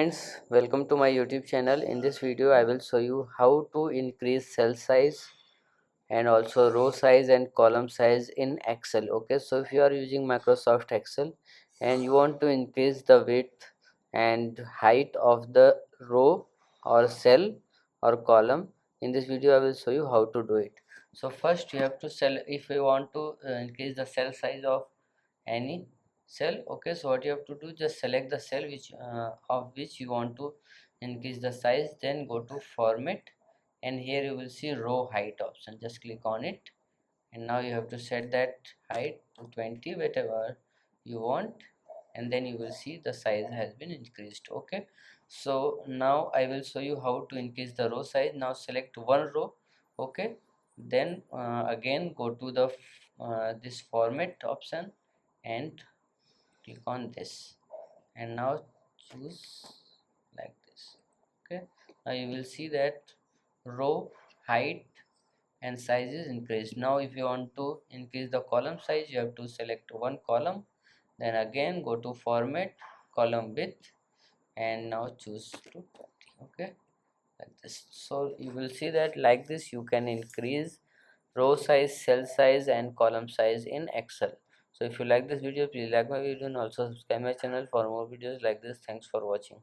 friends, welcome to my YouTube channel. In this video I will show you how to increase cell size and also row size and column size in Excel. Okay, so if you are using Microsoft Excel and you want to increase the width and height of the row or cell or column, in this video I will show you how to do it. So first you have to if you want to increase the cell size of any cell. Okay, so what you have to do, just select the cell of which you want to increase the size, then go to format, and here you will see row height option. Just click on it, and now you have to set that height to 20, whatever you want, and then you will see the size has been increased. Okay, so now I will show you how to increase the row size. Now select one row. Okay, then again go to the this format option and click on this, and now choose like this. Okay, now you will see that row height and size is increased. Now if you want to increase the column size, you have to select one column, then again go to format, column width, and now choose to 20. Okay, like this. So you will see that like this you can increase row size, cell size and column size in Excel. So if you like this video, please like my video and also subscribe my channel for more videos like this. Thanks for watching.